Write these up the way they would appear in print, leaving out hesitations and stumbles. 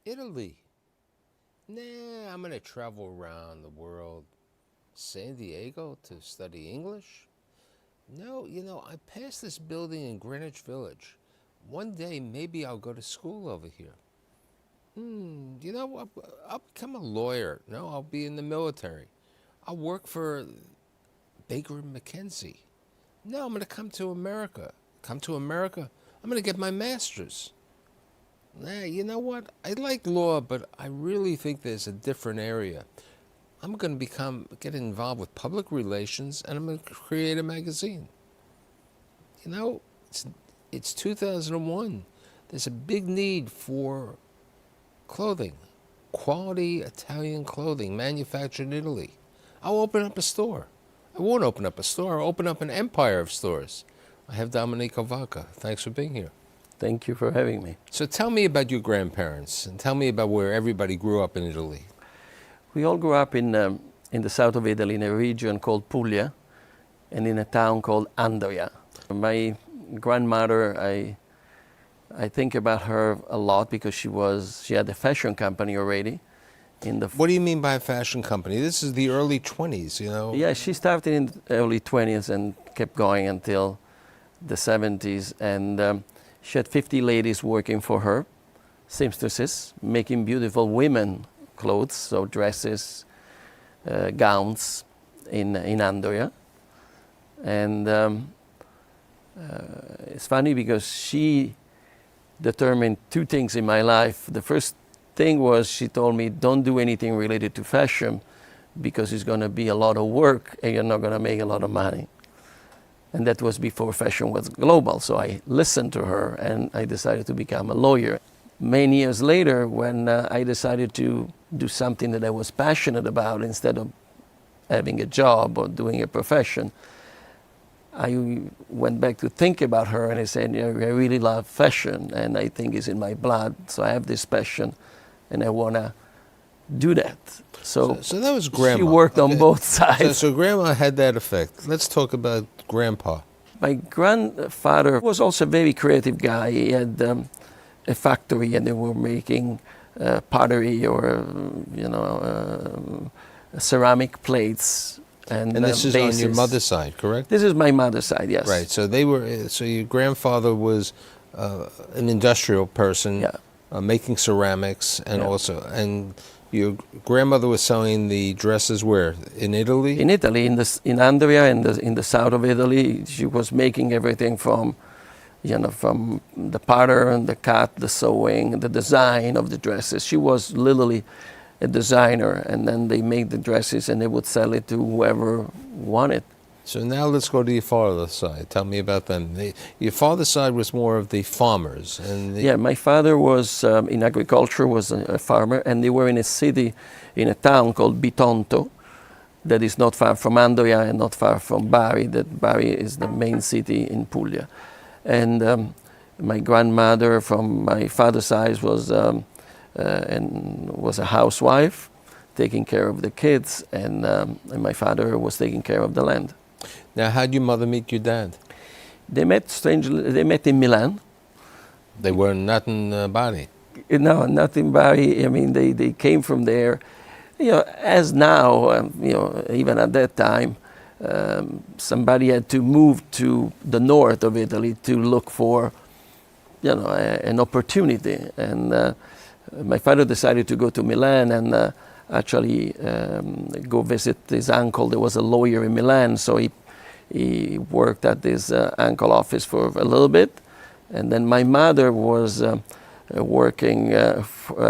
Italy. Nah, I'm going to travel around the world. San Diego to study English? No, I passed this building in Greenwich Village. One day, maybe I'll go to school over here. I'll become a lawyer. No, I'll be in the military. I'll work for Baker McKenzie. No, I'm going to come to America. Come to America, I'm going to get my master's. Nah, you know what? I like law, but I really think there's a different area. I'm going to get involved with public relations, and I'm going to create a magazine. It's 2001. There's a big need for clothing, quality Italian clothing manufactured in Italy. I'll open up a store. I won't open up a store. I'll open up an empire of stores. I have Domenico Vacca. Thanks for being here. Thank you for having me. So tell me about your grandparents, and tell me about where everybody grew up in Italy. We all grew up in the south of Italy, in a region called Puglia, and in a town called Andria. My grandmother, I think about her a lot because she had a fashion company already. What do you mean by a fashion company? This is the early 20s, Yeah, she started in the early 20s and kept going until the 70s. And she had 50 ladies working for her, seamstresses, making beautiful women clothes, so dresses, gowns in Andria. And it's funny because she determined two things in my life. The first thing was she told me, don't do anything related to fashion because it's going to be a lot of work and you're not going to make a lot of money. And that was before fashion was global. So I listened to her and I decided to become a lawyer. Many years later, when I decided to do something that I was passionate about instead of having a job or doing a profession, I went back to think about her and I said, I really love fashion and I think it's in my blood. So I have this passion and I want to do that. So that was Grandma. She worked on both sides. So Grandma had that effect. Let's talk about Grandpa. My grandfather was also a very creative guy. He had a factory and they were making pottery or, ceramic plates. And this is bases. on your mother's side, correct? This is my mother's side, yes. Right. So your grandfather was an industrial person, yeah. Making ceramics, and Yeah. and your grandmother was selling the dresses where? In Italy? In Italy, in Andria, in the south of Italy. She was making everything from the pattern, the cut, the sewing, the design of the dresses. She was literally a designer, and then they made the dresses and they would sell it to whoever wanted. So now let's go to your father's side. Tell me about them. Your father's side was more of the farmers. Yeah, my father was in agriculture, was a farmer, and they were in a city, in a town called Bitonto, that is not far from Andria and not far from Bari. That Bari is the main city in Puglia. And my grandmother from my father's side was a housewife, taking care of the kids, and my father was taking care of the land. Now, how did your mother meet your dad? They met in Milan. They were not in Bari? No, not in Bari. I mean, they came from there. As now, even at that time, somebody had to move to the north of Italy to look for, an opportunity. And my father decided to go to Milan and actually go visit his uncle. There was a lawyer in Milan, so he worked at his uncle office for a little bit. And then my mother was working, at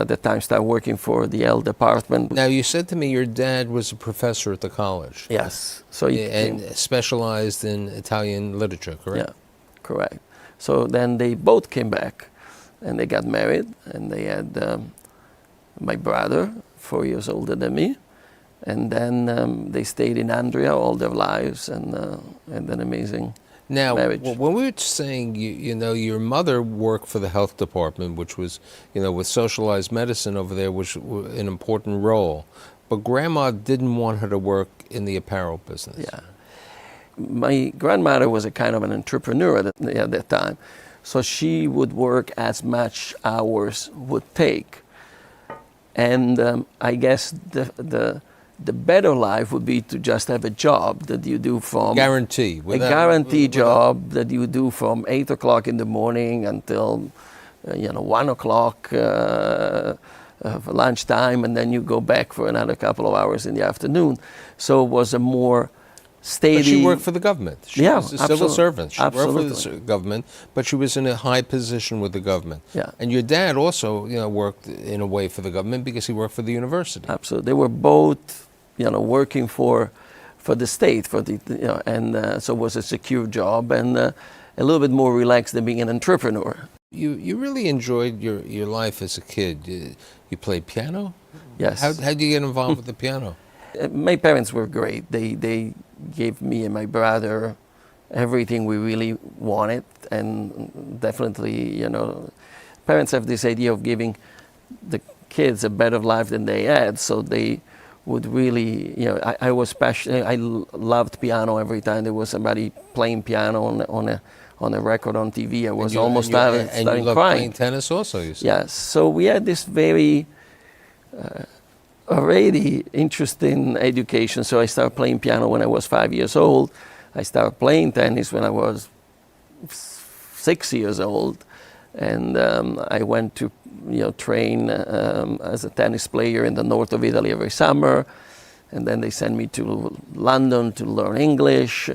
the time, started working for the health department. Now, you said to me your dad was a professor at the college. Yes. So and specialized in Italian literature, correct? Yeah, correct. So then they both came back and they got married and they had my brother, 4 years older than me. And then they stayed in Andria all their lives and an amazing marriage. Now, when we were saying, your mother worked for the health department, which was, with socialized medicine over there, which was an important role. But Grandma didn't want her to work in the apparel business. Yeah. My grandmother was a kind of an entrepreneur at that time. So she would work as much hours would take. And I guess the better life would be to just have a job that you do from Guarantee. a guaranteed job that you do from 8 o'clock in the morning until 1 o'clock for lunchtime, and then you go back for another couple of hours in the afternoon. So it was a more steady. But she worked for the government. She Yeah, was a civil servant. She worked for absolutely. the government, but she was in a high position with the government. Yeah. And your dad also, worked in a way for the government because he worked for the university. Absolutely, they were both, working for the state, and so it was a secure job and a little bit more relaxed than being an entrepreneur. You really enjoyed your life as a kid. You played piano? Yes. How did you get involved with the piano? My parents were great. They gave me and my brother everything we really wanted, and definitely, parents have this idea of giving the kids a better life than they had, so they would really, I was passionate. I loved piano. Every time there was somebody playing piano on a record on TV, I was almost starting and you loved crying. playing tennis also, you said. Yes, so we had this very already interesting education. So I started playing piano when I was 5 years old. I started playing tennis when I was 6 years old, and I went to train as a tennis player in the north of Italy every summer, and then they sent me to London to learn English.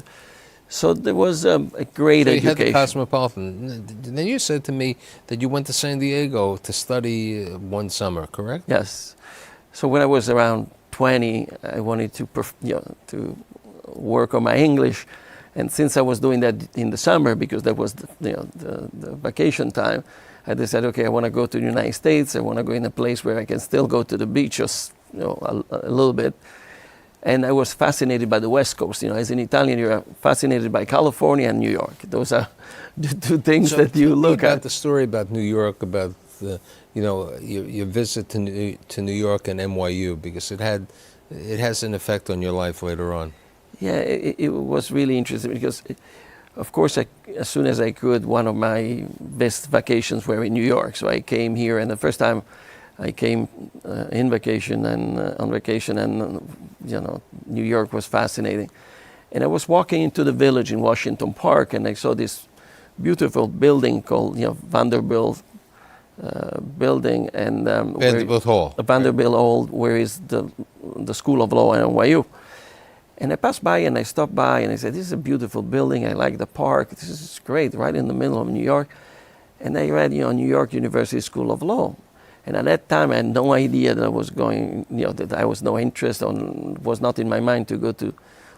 So there was a great So you education. had the Cosmopolitan. Then you said to me that you went to San Diego to study one summer, correct? Yes. So when I was around 20, I wanted to to work on my English, and since I was doing that in the summer because that was the vacation time, I decided, okay, I want to go to the United States. I want to go in a place where I can still go to the beach just a little bit. And I was fascinated by the West Coast. As an Italian, you're fascinated by California and New York. Those are the two things that you look about at. the story about New York, about your visit to New York and NYU, because it has an effect on your life later on. Yeah, it was really interesting because, of course, as soon as I could, one of my best vacations were in New York. So I came here, and the first time I came on vacation, and New York was fascinating. And I was walking into the Village in Washington Park, and I saw this beautiful building called Vanderbilt building, and Vanderbilt Hall. Vanderbilt Hall, where is the School of Law at NYU. And I passed by and I stopped by and I said, this is a beautiful building. I like the park. This is great, right in the middle of New York. And I read, New York University School of Law. And at that time, I had no idea that I was going, that I was no interest was not in my mind to go to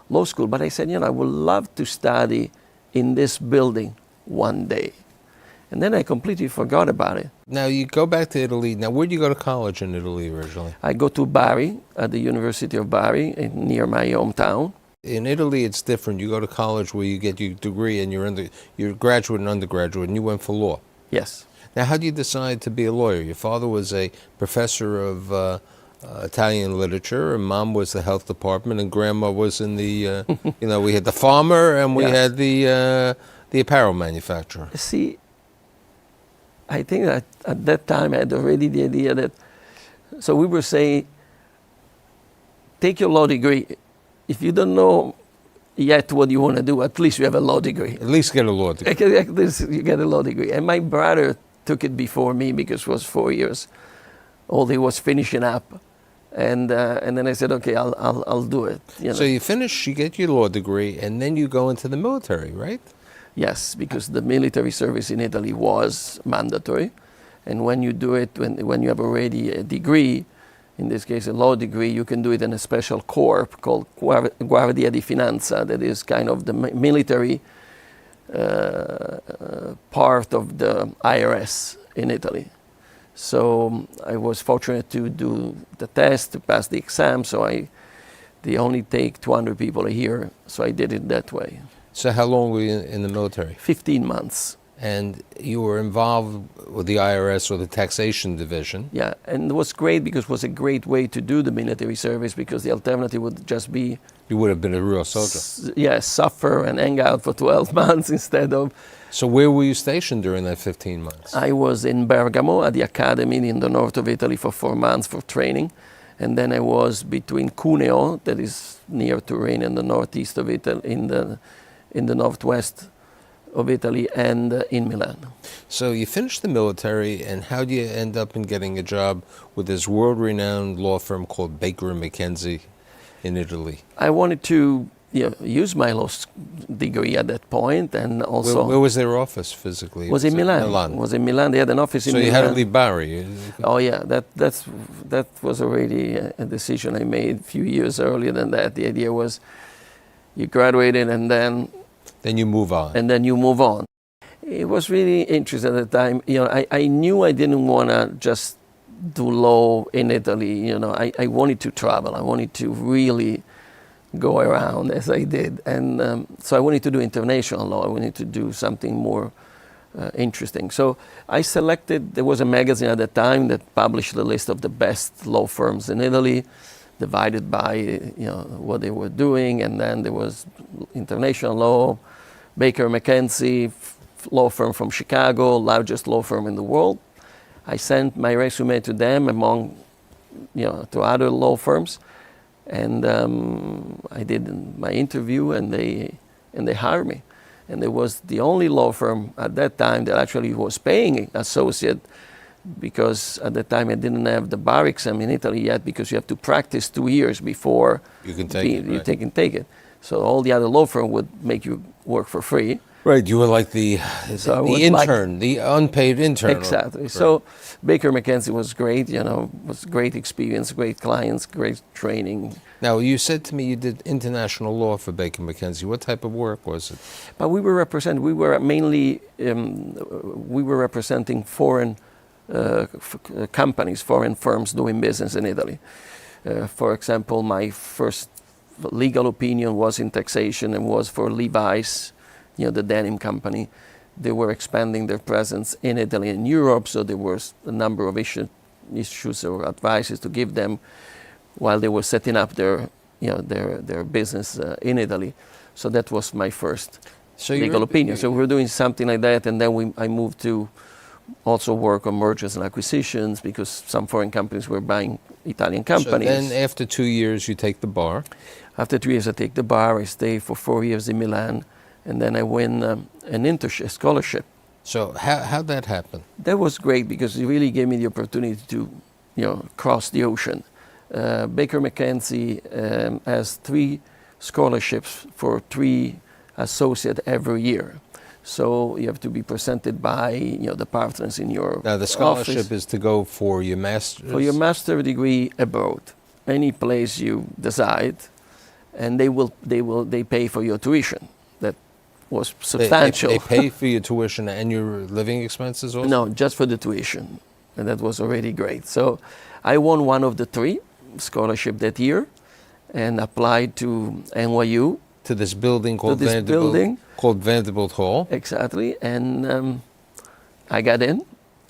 law school. But I said, I would love to study in this building one day. And then I completely forgot about it. Now you go back to Italy. Now, where did you go to college in Italy originally? I go to Bari, at the University of Bari, near my hometown. In Italy, it's different. You go to college where you get your degree and you're graduate and undergraduate, and you went for law. Yes. Now, how did you decide to be a lawyer? Your father was a professor of Italian literature, and mom was the health department, and grandma was in the, we had the farmer and we had the apparel manufacturer. See, I think that at that time I had already the idea that, so we were saying, take your law degree. If you don't know yet what you want to do, at least you have a law degree. At least get a law degree. At least you get a law degree. And my brother took it before me because he was 4 years old. He was finishing up. And then I said, okay, I'll do it. So you finish, you get your law degree, and then you go into the military, right? Yes, because the military service in Italy was mandatory. And when you do it, when you have already a degree, in this case a law degree, you can do it in a special corps called Guardia di Finanza, that is kind of the military part of the IRS in Italy. So I was fortunate to do the test, to pass the exam, so they only take 200 people a year, so I did it that way. So how long were you in the military? 15 months. And you were involved with the IRS or the taxation division. Yeah, and it was great because it was a great way to do the military service, because the alternative would just be You would have been a real soldier. Suffer and hang out for 12 months instead of. So where were you stationed during that 15 months? I was in Bergamo at the academy in the north of Italy for 4 months for training. And then I was between Cuneo, that is near Turin in the northeast of Italy, in the northwest of Italy, and in Milan. So you finished the military, and how do you end up in getting a job with this world-renowned law firm called Baker & McKenzie in Italy? I wanted to use my law degree at that point, and also... Where was their office physically? Was in Milan. Was in Milan. They had an office in Milan. So you had to leave Bari? Oh yeah, that was already a decision I made a few years earlier than that. The idea was you graduated and then you move on. And then you move on. It was really interesting at the time. I knew I didn't want to just do law in Italy. I wanted to travel. I wanted to really go around as I did. And so I wanted to do international law. I wanted to do something more interesting. So I selected, there was a magazine at the time that published the list of the best law firms in Italy, divided by what they were doing. And then there was international law, Baker McKenzie, law firm from Chicago, largest law firm in the world. I sent my resume to them among, to other law firms. And I did my interview, and they hired me. And it was the only law firm at that time that actually was paying associate, because at that time I didn't have the bar exam in Italy yet, because you have to practice 2 years before you can take it. Right. You can take it. So all the other law firm would make you work for free. Right, you were like the intern, the unpaid intern. Exactly. Right. So Baker McKenzie was great, was great experience, great clients, great training. Now, you said to me you did international law for Baker McKenzie. What type of work was it? But we were mainly, we were representing foreign companies, foreign firms doing business in Italy. For example, my first legal opinion was in taxation and was for Levi's, the denim company. They were expanding their presence in Italy and Europe, so there was a number of issues or advices to give them while they were setting up their business in Italy. So that was my first legal opinion. So we were doing something like that, and then I moved to also work on mergers and acquisitions, because some foreign companies were buying Italian companies. So then after 2 years you take the bar? After 2 years I take the bar. I stay for 4 years in Milan. And then I win an internship, scholarship. So how'd that happen? That was great, because it really gave me the opportunity to, cross the ocean. Baker McKenzie has 3 scholarships for 3 associates every year. So you have to be presented by, the partners in your Now the scholarship office. is to go for your master's? For your master's degree abroad, any place you decide, and they pay for your tuition. Was substantial. They pay for your tuition and your living expenses also? No, just for the tuition. And that was already great. So I won one of the 3 scholarship that year and applied to NYU. To this building called Vanderbilt Hall? Exactly. And I got in.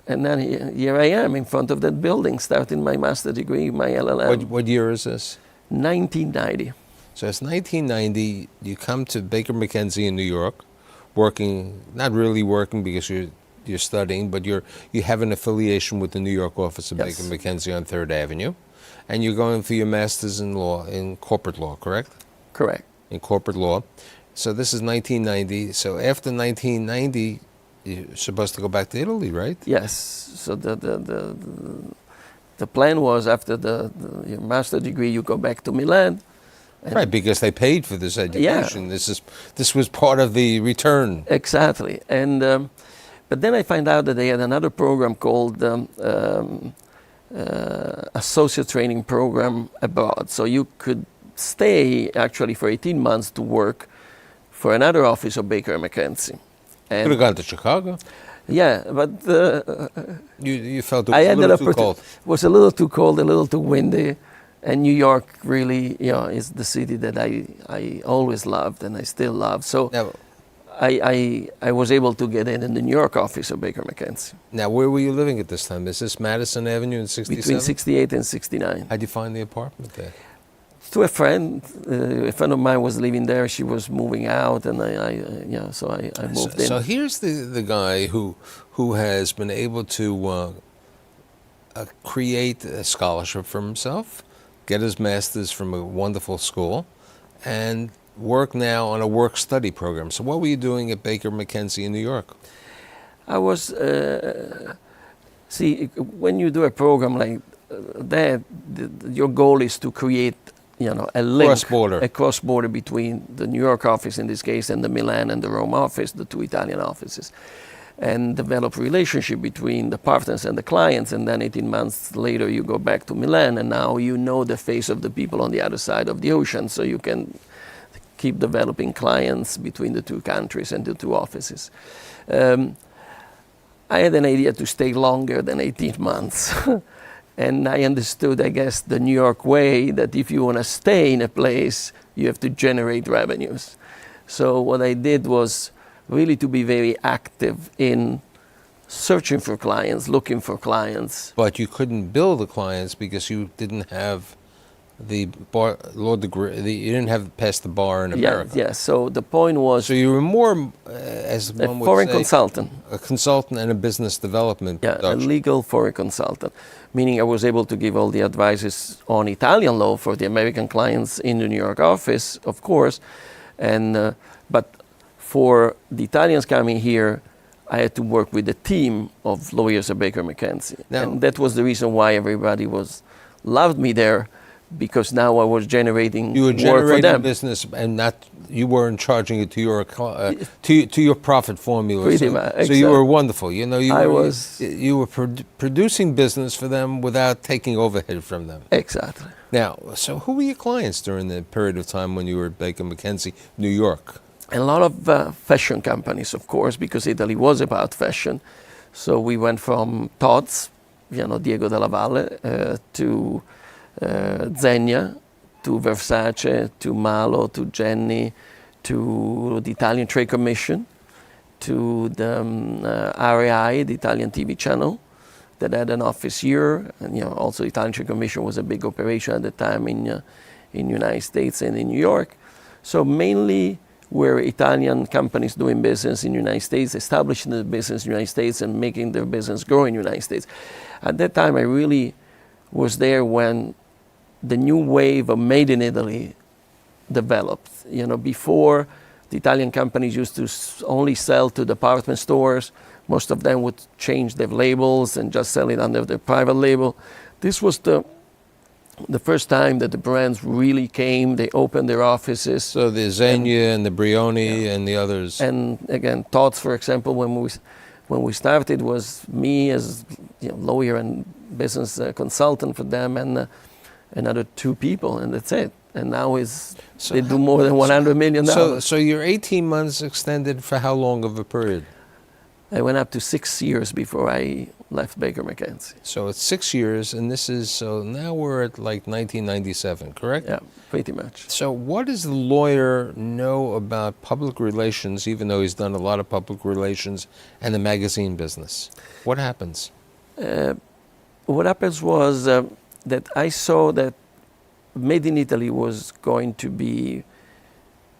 And then here I am in front of that building, starting my master's degree, my LLM. What year is this? 1990. So it's 1990, you come to Baker McKenzie in New York, working, not really working because you're studying, but you have an affiliation with the New York office of Baker McKenzie on 3rd Avenue, and you're going for your master's in law, in corporate law, correct? Correct. In corporate law. So this is 1990. So after 1990, you're supposed to go back to Italy, right? Yes. So the plan was after your master's degree, you go back to Milan. Right, because they paid for this education. Yeah. This was part of the return. Exactly. And but then I find out that they had another program called Associate Training Program abroad. So you could stay actually for 18 months to work for another office of Baker McKenzie. You could have gone to Chicago. Yeah, but you felt it was a little too cold. It was a little too cold, a little too windy. And New York really, is the city that I always loved and I still love. So now, I was able to get in the New York office of Baker McKenzie. Now, where were you living at this time? Is this Madison Avenue in 67? Between 68 and 69. How'd you find the apartment there? To a friend. A friend of mine was living there. She was moving out, and so I moved in. So here's the guy who has been able to create a scholarship for himself, get his master's from a wonderful school, and work now on a work-study program. So what were you doing at Baker McKenzie in New York? I was, see, when you do a program like that, your goal is to create, a link, Cross-border. a cross-border between the New York office in this case and the Milan and the Rome office, the two Italian offices, and develop relationship between the partners and the clients. And then 18 months later, you go back to Milan, and now you know the face of the people on the other side of the ocean, so you can keep developing clients between the two countries and the two offices. I had an idea to stay longer than 18 months. And I understood, I guess, the New York way, that if you want to stay in a place, you have to generate revenues. So what I did was really to be very active in searching for clients, looking for clients. But you couldn't bill the clients because you didn't have the bar, law degree. You didn't have passed the bar in America. Yeah. So the point was, So you were more, as a one would foreign say, consultant. a consultant and a business development Yeah, a production. legal foreign consultant, meaning I was able to give all the advices on Italian law for the American clients in the New York office, of course, and but for the Italians coming here, I had to work with a team of lawyers at Baker McKenzie, Now- and that was the reason why everybody loved me there, because now I was generating You were work for generating them. business, and you weren't charging it to your to your profit formula. Pretty so, much, so you were exactly. wonderful. You were producing business for them without taking overhead from them. Exactly. Now, so who were your clients during the period of time when you were at Baker McKenzie, New York? A lot of fashion companies, of course, because Italy was about fashion. So we went from Tod's, Diego Della Valle, to Zegna, to Versace, to Malo, to Jenny, to the Italian Trade Commission, to the RAI, the Italian TV channel, that had an office here. And also the Italian Trade Commission was a big operation at the time in United States and in New York. So mainly were Italian companies doing business in the United States, establishing the business in the United States and making their business grow in the United States. At that time, I really was there when the new wave of Made in Italy developed. Before, the Italian companies used to only sell to department stores. Most of them would change their labels and just sell it under their private label. This was the first time that the brands really came. They opened their offices. So the Zegna and the Brioni and the others. And again, Tod's, for example, when we started, was me as lawyer and business consultant for them, and another two people, and that's it. And now they do more than $100 million. So your 18 months extended for how long of a period? I went up to 6 years before I left Baker McKenzie. So it's 6 years, and so now we're at like 1997, correct? Yeah, pretty much. So what does the lawyer know about public relations, even though he's done a lot of public relations and the magazine business? What happens? What happens was that I saw that Made in Italy was going to be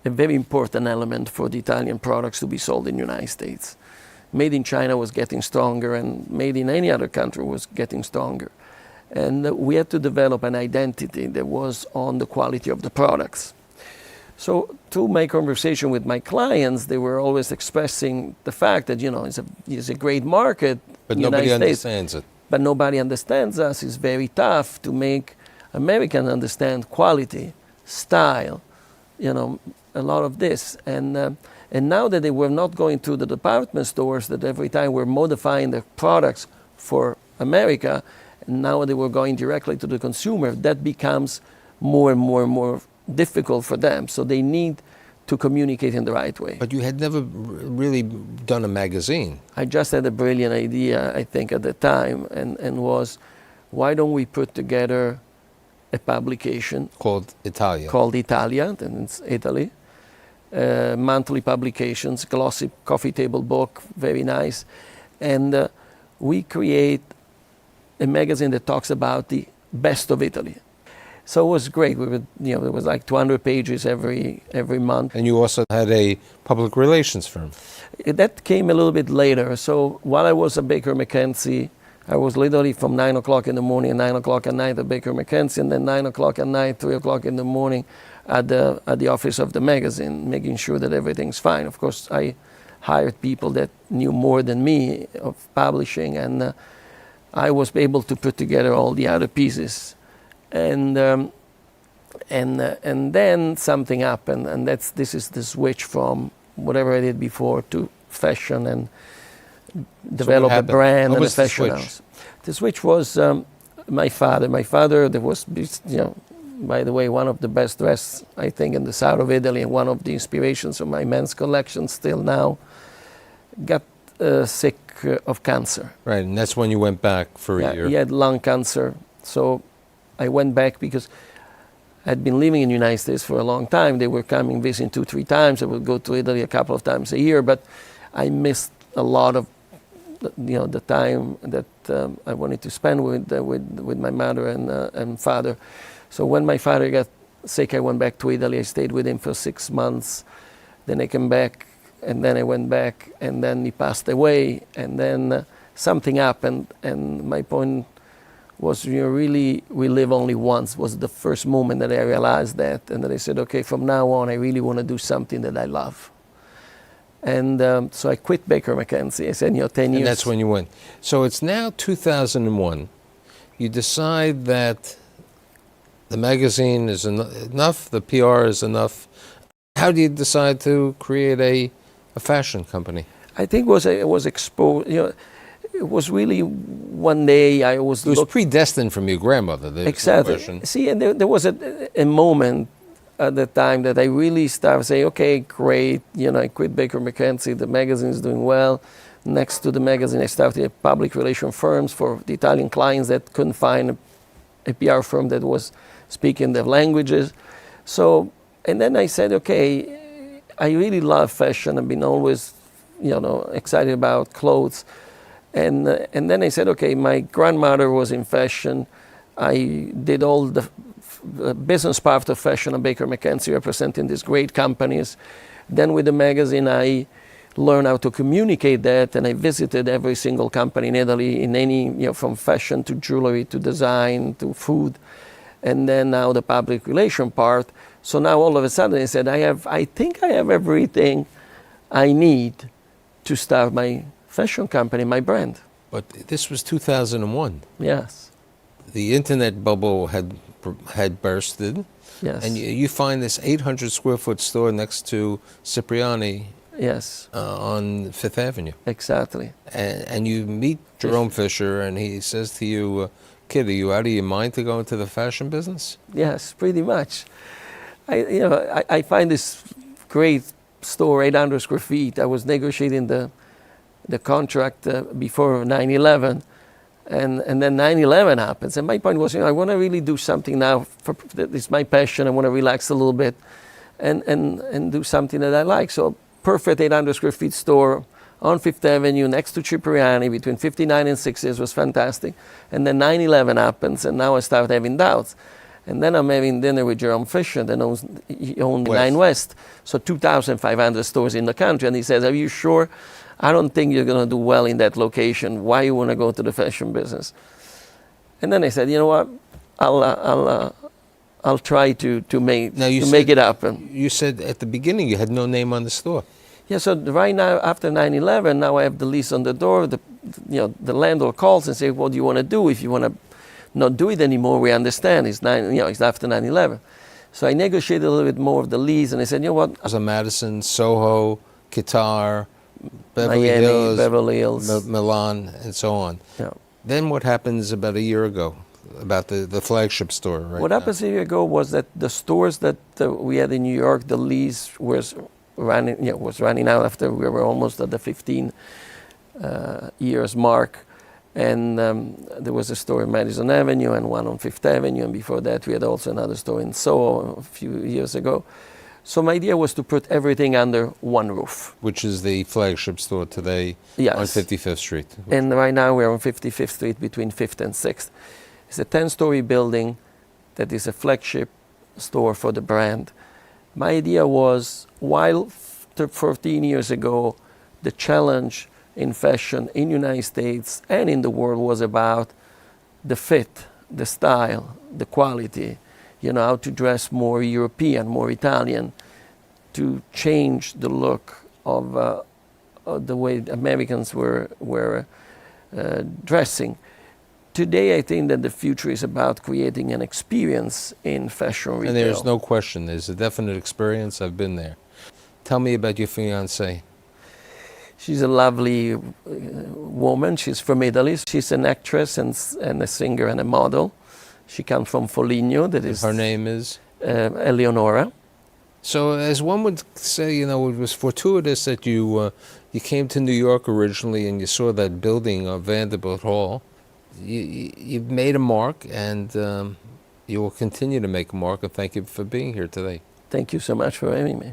a very important element for the Italian products to be sold in the United States. Made in China was getting stronger, and made in any other country was getting stronger. And we had to develop an identity that was on the quality of the products. So through my conversation with my clients, they were always expressing the fact that, it's a great market. But nobody understands it. But nobody understands us. It's very tough to make Americans understand quality, style, a lot of this. And now that they were not going to the department stores, that every time we're modifying the products for America, and now they were going directly to the consumer, that becomes more and more and more difficult for them. So they need to communicate in the right way. But you had never really done a magazine. I just had a brilliant idea, I think, at the time, and was, why don't we put together a publication Called Italia. called Italia, and it's Italy, monthly publications, glossy coffee table book, very nice. And we create a magazine that talks about the best of Italy. So it was great. We would, there was like 200 pages every month. And you also had a public relations firm. That came a little bit later. So while I was at Baker McKenzie, I was literally from 9 o'clock in the morning and 9 o'clock at night at Baker McKenzie, and then 9 o'clock at night, 3 o'clock in the morning at the office of the magazine, making sure that everything's fine. Of course, I hired people that knew more than me of publishing, and I was able to put together all the other pieces. And then something happened, and this is the switch from whatever I did before to fashion and develop a brand and a fashion house. The switch was my father. My father, there was, by the way, one of the best dressed, I think, in the south of Italy, and one of the inspirations of my men's collection still now, got sick of cancer. Right, and that's when you went back for a year. He had lung cancer, so I went back because I'd been living in the United States for a long time. They were coming visiting 2-3 times. I would go to Italy a couple of times a year, but I missed a lot of the time that I wanted to spend with my mother and father. So when my father got sick, I went back to Italy. I stayed with him for 6 months. Then I came back, and then I went back, and then he passed away, and then something happened. And my point was, really, we live only once, was the first moment that I realized that, and that I said, okay, from now on, I really want to do something that I love. And so I quit Baker McKenzie. I said, 10 years. And that's when you went. So it's now 2001. You decide that the magazine is enough, the PR is enough. How do you decide to create a fashion company? I think it was exposed, it was really one day I was... It was predestined from your grandmother. Exactly. See, and there was a moment at the time that I really started saying, okay, great, I quit Baker McKenzie, the magazine is doing well. Next to the magazine, I started public relation firms for the Italian clients that couldn't find a PR firm that was speaking their languages. So, and then I said, okay, I really love fashion. I've been always, excited about clothes. And then I said, okay, my grandmother was in fashion. I did all the business part of fashion at Baker McKenzie, representing these great companies. Then with the magazine, I learned how to communicate that, and I visited every single company in Italy, in any, from fashion to jewelry to design to food, and then now the public relation part. So now all of a sudden I said, I think I have everything I need to start my fashion company, my brand. But this was 2001. Yes. The internet bubble had bursted. Yes. And you find this 800 square foot store next to Cipriani. Yes. On Fifth Avenue. Exactly. And you meet Jerome Fisher, and he says to you, kid, are you out of your mind to go into the fashion business? Yes, pretty much. I find this great store, 800 square feet. I was negotiating the contract before 9/11, and then 9/11 happens. And my point was, I want to really do something now. It's my passion. I want to relax a little bit, and do something that I like. So perfect 800 square feet store on Fifth Avenue next to Cipriani between 59 and 60s was fantastic. And then 9/11 happens, and now I start having doubts. And then I'm having dinner with Jerome Fisher, that owned 9 West, so 2,500 stores in the country. And he says, are you sure? I don't think you're going to do well in that location. Why you want to go to the fashion business? And then I said, you know what? I'll try to make it happen. You said at the beginning you had no name on the store. Yeah, so right now, after 9/11, now I have the lease on the door. The landlord calls and says, what do you want to do? If you want to not do it anymore, we understand. It's after 9/11. So I negotiated a little bit more of the lease, and I said, you know what? It was a Madison, Soho, Qatar, Miami, Beverly Hills, Milan, and so on. Yeah. Then what happens about a year ago, about the flagship store? Right. What happened a year ago was that the stores that we had in New York, the lease was running out after we were almost at the 15 years mark. And there was a store in Madison Avenue and one on Fifth Avenue. And before that, we had also another store in Soho a few years ago. So my idea was to put everything under one roof. Which is the flagship store today. Yes. On 55th Street. And right now we're on 55th Street between 5th and 6th. It's a 10-story building, that is a flagship store for the brand. My idea was, while 14 years ago, the challenge in fashion in the United States and in the world was about the fit, the style, the quality, you know, how to dress more European, more Italian, to change the look of the way Americans were dressing. Today, I think that the future is about creating an experience in fashion retail. And there's no question. There's a definite experience. I've been there. Tell me about your fiancée. She's a lovely woman. She's from Italy. She's an actress and a singer and a model. She comes from Foligno. That is. Her name is? Eleonora. So, as one would say, you know, it was fortuitous that you came to New York originally and you saw that building of Vanderbilt Hall. You've made a mark, and you will continue to make a mark, and thank you for being here today. Thank you so much for having me.